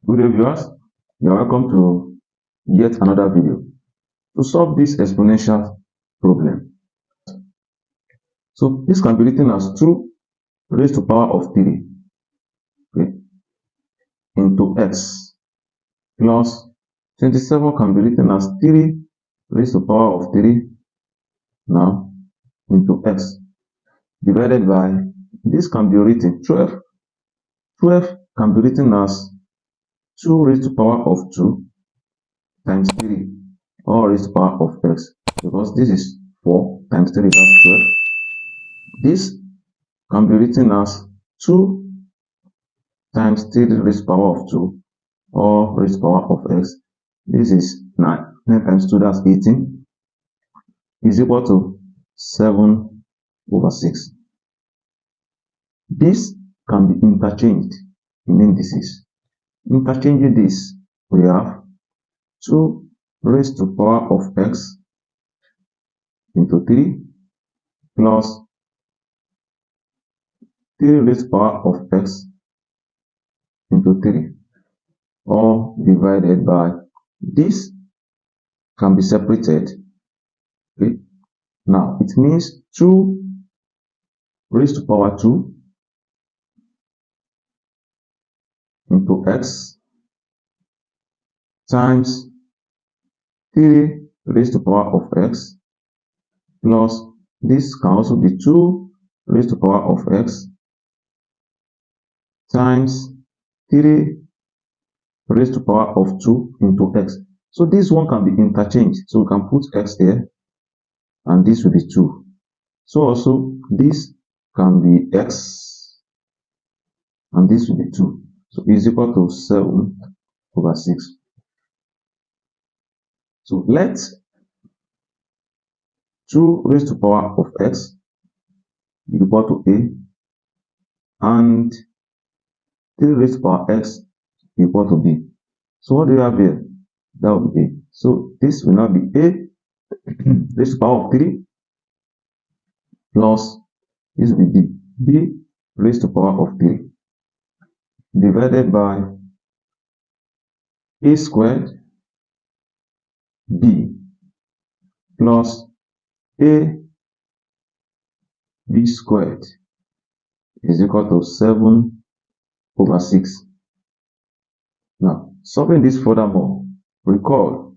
Good day, viewers. You are welcome to yet another video to solve this exponential problem. So this can be written as 2 raised to the power of 3 into x plus 27 can be written as 3 raised to the power of 3 now into x divided by, this can be written 12. 12 can be written as 2 raised to the power of 2 times 3 or raised to the power of x, because this is 4 times 3, that's 12. This can be written as 2 times 3 raised to the power of 2 or raised to the power of x. This is 9. 9 times 2, that's 18, is equal to 7/6. This can be interchanged in indices. Interchanging this, we have 2 raised to the power of x into 3 plus 3 raised to the power of x into 3, all divided by, this can be separated. Okay, now it means 2 raised to the power 2 into x times 3 raised to the power of x plus, this can also be 2 raised to the power of x times 3 raised to the power of 2 into x. So this one can be interchanged. So we can put x here and this will be 2. So also this can be x and this will be 2. So is equal to 7/6. So let 2 raised to the power of x be equal to a and 3 raised to the power x equal to b. So what do you have here? That will be a. So this will now be a raised to the power of 3 plus, this will be b raised to the power of 3 divided by a squared b plus a b squared is equal to 7/6. Now, solving this furthermore, recall,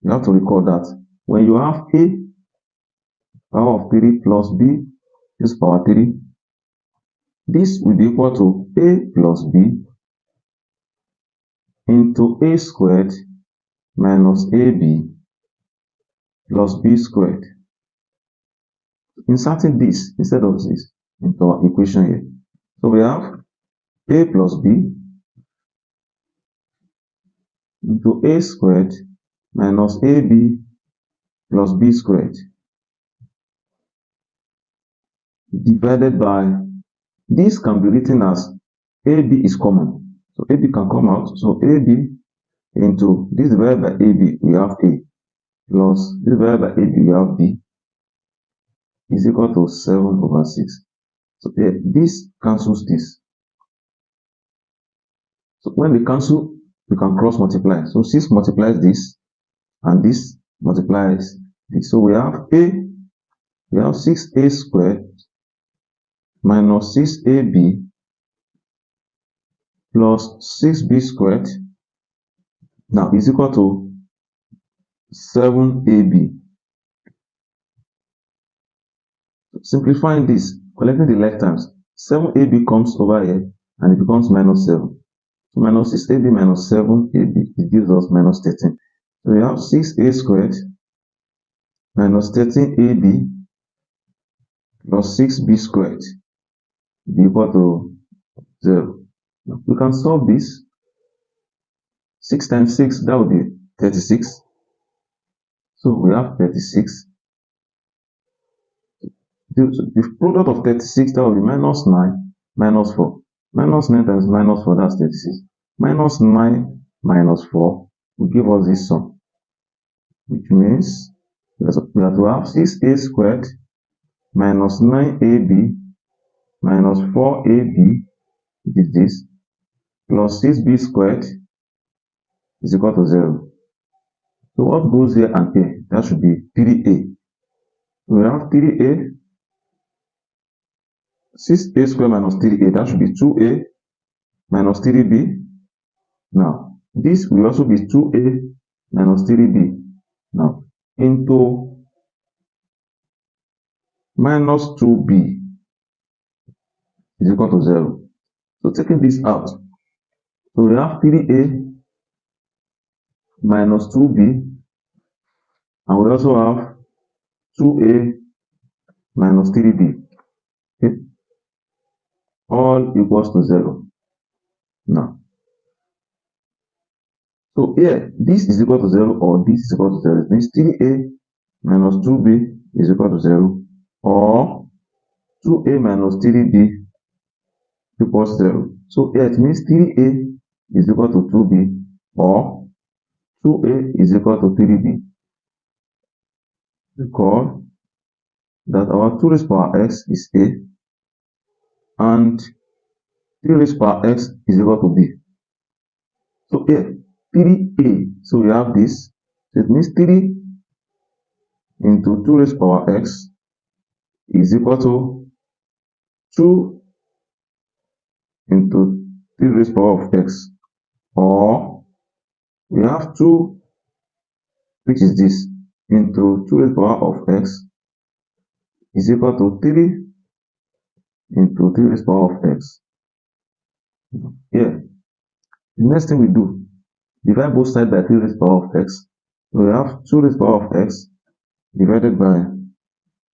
you have to recall that when you have a power of 3 plus b is power 3, this will be equal to a plus b into a squared minus ab plus b squared. Inserting this instead of this into our equation here. So we have a plus b into a squared minus ab plus b squared divided by, this can be written as ab is common. So ab can come out. So ab into this divided by ab, we have a plus this divided by ab, we have b is equal to 7/6. So this cancels this. So when they cancel, we can cross multiply. So 6 multiplies this and this multiplies this. So we have 6a squared minus 6ab plus 6b squared now is equal to 7ab. Simplifying this, collecting the left terms, 7ab comes over here and it becomes minus 7. So minus 6ab minus 7ab, it gives us minus 13. So we have 6a squared minus 13ab plus 6b squared is equal to 0. We can solve this. 6 times 6, that would be 36. So we have 36. The product of 36, that will be minus 9 minus 4. Minus 9 times minus 4, that's 36. Minus 9 minus 4 will give us this sum, which means we have to have 6a squared minus 9ab minus 4ab it is this, plus 6b squared is equal to 0. So what goes here and here? That should be 3a. We have 3a, 6a squared minus 3a, that should be 2a minus 3b. Now, this will also be 2a minus 3b. Now, into minus 2b is equal to 0. So taking this out, so we have 3a minus 2b, and we also have 2a minus 3b. Okay? All equals to 0. Now, so here, this is equal to 0 or this is equal to 0. It means 3a minus 2b is equal to 0, or 2a minus 3b equals 0. So here it means 3a is equal to 2b, or 2a is equal to 3b. Recall that our 2 raised power x is a, and 3 raised power x is equal to b. So here, 3a, so we have this, so it means 3 into 2 raised power x is equal to 2 into 3 raised power of x, or we have 2, which is this, into 2 raised power of x is equal to 3 into 3 raised power of x. Here, the next thing we do, divide both sides by 3 raised power of x. So we have 2 raised power of x divided by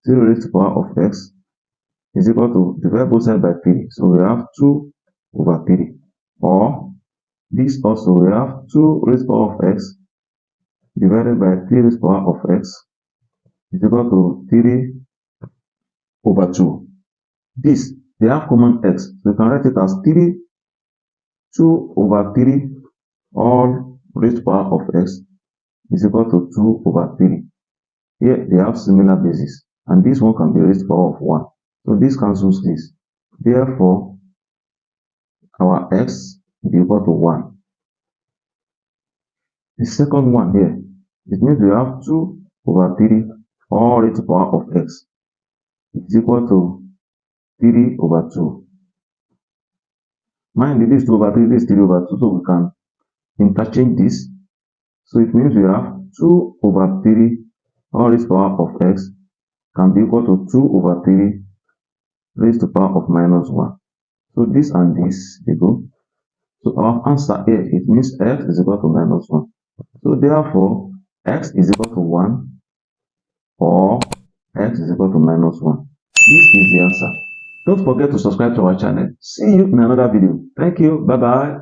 3 raised power of x is equal to, divide both sides by 3. So we have 2 over 3. Or this also, we have 2 raised power of x divided by 3 raised power of x is equal to 3 over 2. This, they have common x. So we can write it as 2 over 3 all raised power of x is equal to 2 over 3. Here they have similar bases, and this one can be raised power of 1. So this cancels this. Therefore, our x is equal to 1. The second one here, it means we have 2 over 3 all raised power of x is equal to 3 over 2. Mind this 2 over 3, this 3 over 2, so we can interchange this. So it means we have 2 over 3 all raised power of x can be equal to 2 over 3 raised to power of minus 1. So this and this, they go. So our answer here, it means x is equal to minus 1. So therefore, x is equal to 1 or x is equal to minus 1. This is the answer. Don't forget to subscribe to our channel. See you in another video. Thank you. Bye-bye.